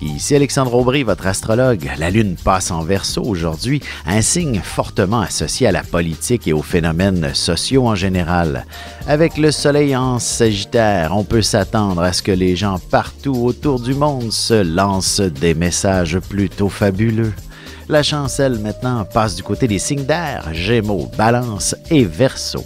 Ici Alexandre Aubry, votre astrologue. La Lune passe en Verseau aujourd'hui, un signe fortement associé à la politique et aux phénomènes sociaux en général. Avec le Soleil en Sagittaire, on peut s'attendre à ce que les gens partout autour du monde se lancent des messages plutôt fabuleux. La chance, elle, maintenant, passe du côté des signes d'air, Gémeaux, Balance et Verseau.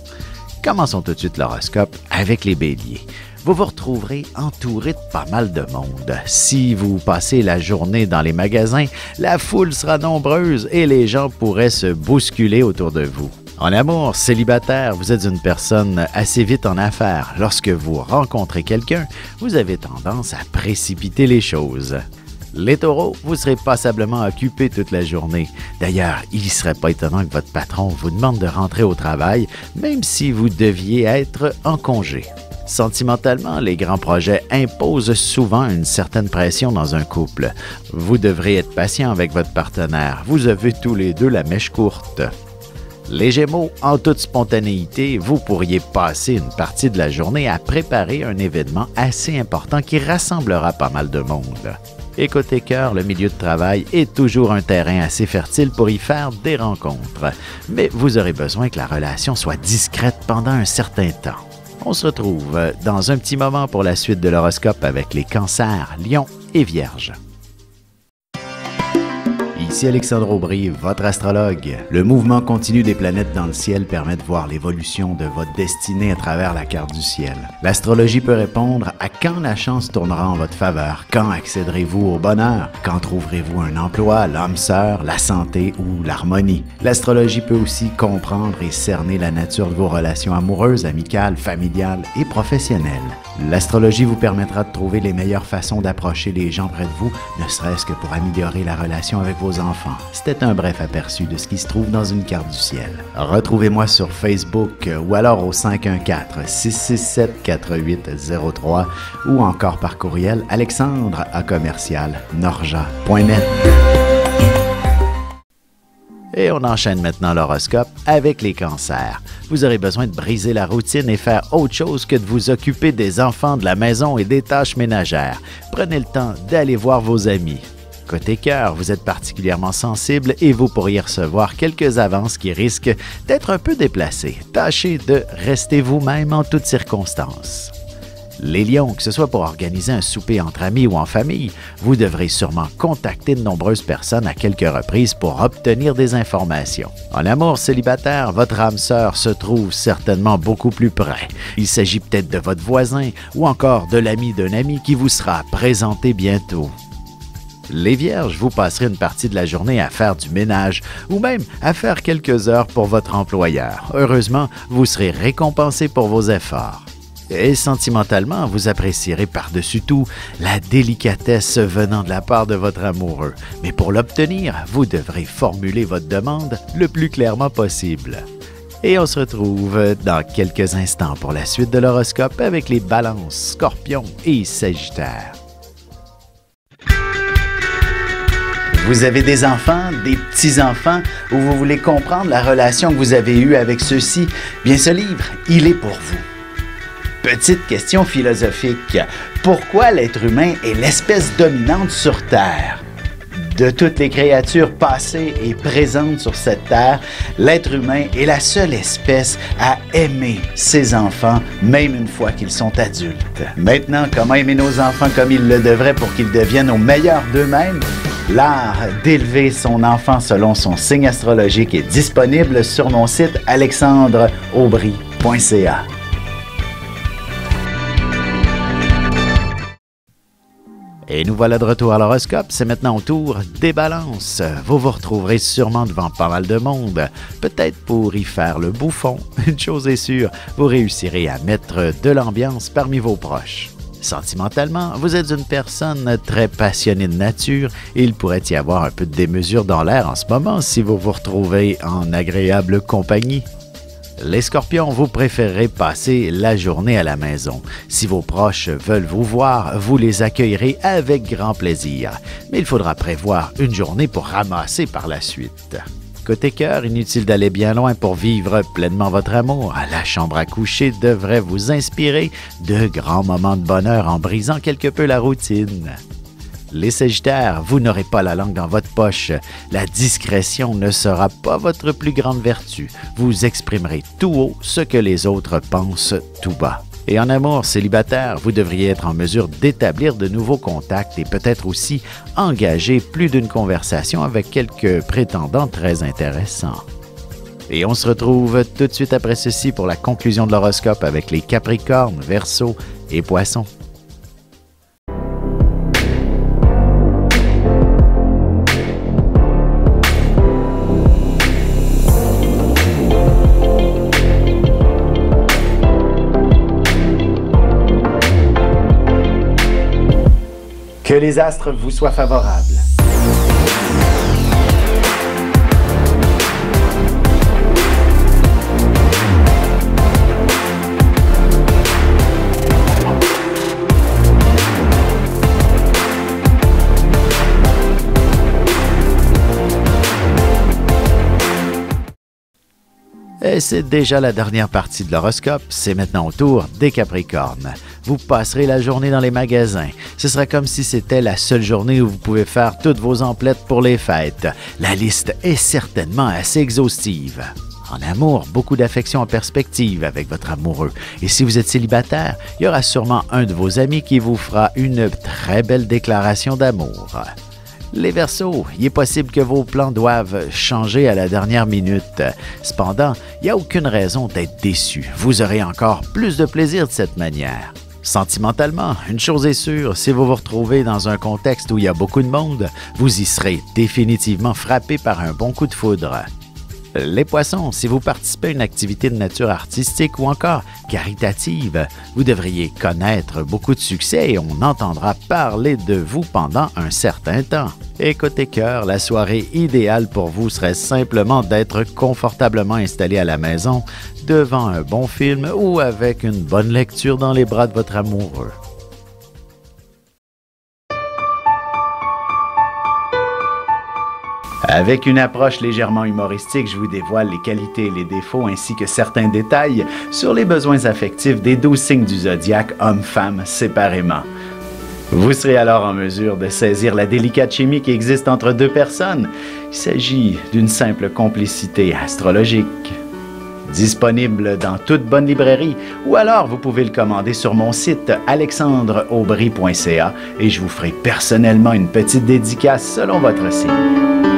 Commençons tout de suite l'horoscope avec les Béliers. Vous vous retrouverez entouré de pas mal de monde. Si vous passez la journée dans les magasins, la foule sera nombreuse et les gens pourraient se bousculer autour de vous. En amour, célibataire, vous êtes une personne assez vite en affaires. Lorsque vous rencontrez quelqu'un, vous avez tendance à précipiter les choses. Les taureaux, vous serez passablement occupés toute la journée. D'ailleurs, il ne serait pas étonnant que votre patron vous demande de rentrer au travail, même si vous deviez être en congé. Sentimentalement, les grands projets imposent souvent une certaine pression dans un couple. Vous devrez être patient avec votre partenaire. Vous avez tous les deux la mèche courte. Les Gémeaux, en toute spontanéité, vous pourriez passer une partie de la journée à préparer un événement assez important qui rassemblera pas mal de monde. Et côté cœur, le milieu de travail est toujours un terrain assez fertile pour y faire des rencontres. Mais vous aurez besoin que la relation soit discrète pendant un certain temps. On se retrouve dans un petit moment pour la suite de l'horoscope avec les Cancers, Lions et Vierges. Ici Alexandre Aubry, votre astrologue. Le mouvement continu des planètes dans le ciel permet de voir l'évolution de votre destinée à travers la carte du ciel. L'astrologie peut répondre à quand la chance tournera en votre faveur, quand accéderez-vous au bonheur, quand trouverez-vous un emploi, l'âme sœur, la santé ou l'harmonie. L'astrologie peut aussi comprendre et cerner la nature de vos relations amoureuses, amicales, familiales et professionnelles. L'astrologie vous permettra de trouver les meilleures façons d'approcher les gens près de vous, ne serait-ce que pour améliorer la relation avec vos enfants. C'était un bref aperçu de ce qui se trouve dans une carte du ciel. Retrouvez-moi sur Facebook ou alors au 514-667-4803 ou encore par courriel alexandre@norja.net. Et on enchaîne maintenant l'horoscope avec les Cancers. Vous aurez besoin de briser la routine et faire autre chose que de vous occuper des enfants, de la maison et des tâches ménagères. Prenez le temps d'aller voir vos amis. Côté cœur, vous êtes particulièrement sensible et vous pourriez recevoir quelques avances qui risquent d'être un peu déplacées. Tâchez de rester vous-même en toutes circonstances. Les Lions, que ce soit pour organiser un souper entre amis ou en famille, vous devrez sûrement contacter de nombreuses personnes à quelques reprises pour obtenir des informations. En amour célibataire, votre âme sœur se trouve certainement beaucoup plus près. Il s'agit peut-être de votre voisin ou encore de l'ami d'un ami qui vous sera présenté bientôt. Les Vierges, vous passerez une partie de la journée à faire du ménage ou même à faire quelques heures pour votre employeur. Heureusement, vous serez récompensé pour vos efforts. Et sentimentalement, vous apprécierez par-dessus tout la délicatesse venant de la part de votre amoureux. Mais pour l'obtenir, vous devrez formuler votre demande le plus clairement possible. Et on se retrouve dans quelques instants pour la suite de l'horoscope avec les Balances, Scorpions et Sagittaires. Vous avez des enfants, des petits-enfants, ou vous voulez comprendre la relation que vous avez eue avec ceux-ci? Bien, ce livre, il est pour vous. Petite question philosophique. Pourquoi l'être humain est l'espèce dominante sur Terre? De toutes les créatures passées et présentes sur cette Terre, l'être humain est la seule espèce à aimer ses enfants, même une fois qu'ils sont adultes. Maintenant, comment aimer nos enfants comme ils le devraient pour qu'ils deviennent au meilleur d'eux-mêmes? L'art d'élever son enfant selon son signe astrologique est disponible sur mon site alexandreaubry.ca. Et nous voilà de retour à l'horoscope, c'est maintenant au tour des Balances. Vous vous retrouverez sûrement devant pas mal de monde, peut-être pour y faire le bouffon. Une chose est sûre, vous réussirez à mettre de l'ambiance parmi vos proches. Sentimentalement, vous êtes une personne très passionnée de nature et il pourrait y avoir un peu de démesure dans l'air en ce moment si vous vous retrouvez en agréable compagnie. Les Scorpions, vous préférerez passer la journée à la maison. Si vos proches veulent vous voir, vous les accueillerez avec grand plaisir. Mais il faudra prévoir une journée pour ramasser par la suite. Côté cœur, inutile d'aller bien loin pour vivre pleinement votre amour. La chambre à coucher devrait vous inspirer de grands moments de bonheur en brisant quelque peu la routine. Les Sagittaires, vous n'aurez pas la langue dans votre poche. La discrétion ne sera pas votre plus grande vertu. Vous exprimerez tout haut ce que les autres pensent tout bas. Et en amour célibataire, vous devriez être en mesure d'établir de nouveaux contacts et peut-être aussi engager plus d'une conversation avec quelques prétendants très intéressants. Et on se retrouve tout de suite après ceci pour la conclusion de l'horoscope avec les Capricornes, Verseaux et Poissons. Que les astres vous soient favorables. Et c'est déjà la dernière partie de l'horoscope, c'est maintenant au tour des Capricornes. Vous passerez la journée dans les magasins. Ce sera comme si c'était la seule journée où vous pouvez faire toutes vos emplettes pour les fêtes. La liste est certainement assez exhaustive. En amour, beaucoup d'affection en perspective avec votre amoureux. Et si vous êtes célibataire, il y aura sûrement un de vos amis qui vous fera une très belle déclaration d'amour. Les Verseaux, il est possible que vos plans doivent changer à la dernière minute. Cependant, il n'y a aucune raison d'être déçu. Vous aurez encore plus de plaisir de cette manière. Sentimentalement, une chose est sûre, si vous vous retrouvez dans un contexte où il y a beaucoup de monde, vous y serez définitivement frappé par un bon coup de foudre. Les Poissons, si vous participez à une activité de nature artistique ou encore caritative, vous devriez connaître beaucoup de succès et on entendra parler de vous pendant un certain temps. Et côté cœur, la soirée idéale pour vous serait simplement d'être confortablement installé à la maison, devant un bon film ou avec une bonne lecture dans les bras de votre amoureux. Avec une approche légèrement humoristique, je vous dévoile les qualités et les défauts ainsi que certains détails sur les besoins affectifs des 12 signes du zodiaque, hommes-femmes séparément. Vous serez alors en mesure de saisir la délicate chimie qui existe entre deux personnes. Il s'agit d'une simple complicité astrologique. Disponible dans toute bonne librairie ou alors vous pouvez le commander sur mon site alexandreaubry.ca et je vous ferai personnellement une petite dédicace selon votre signe.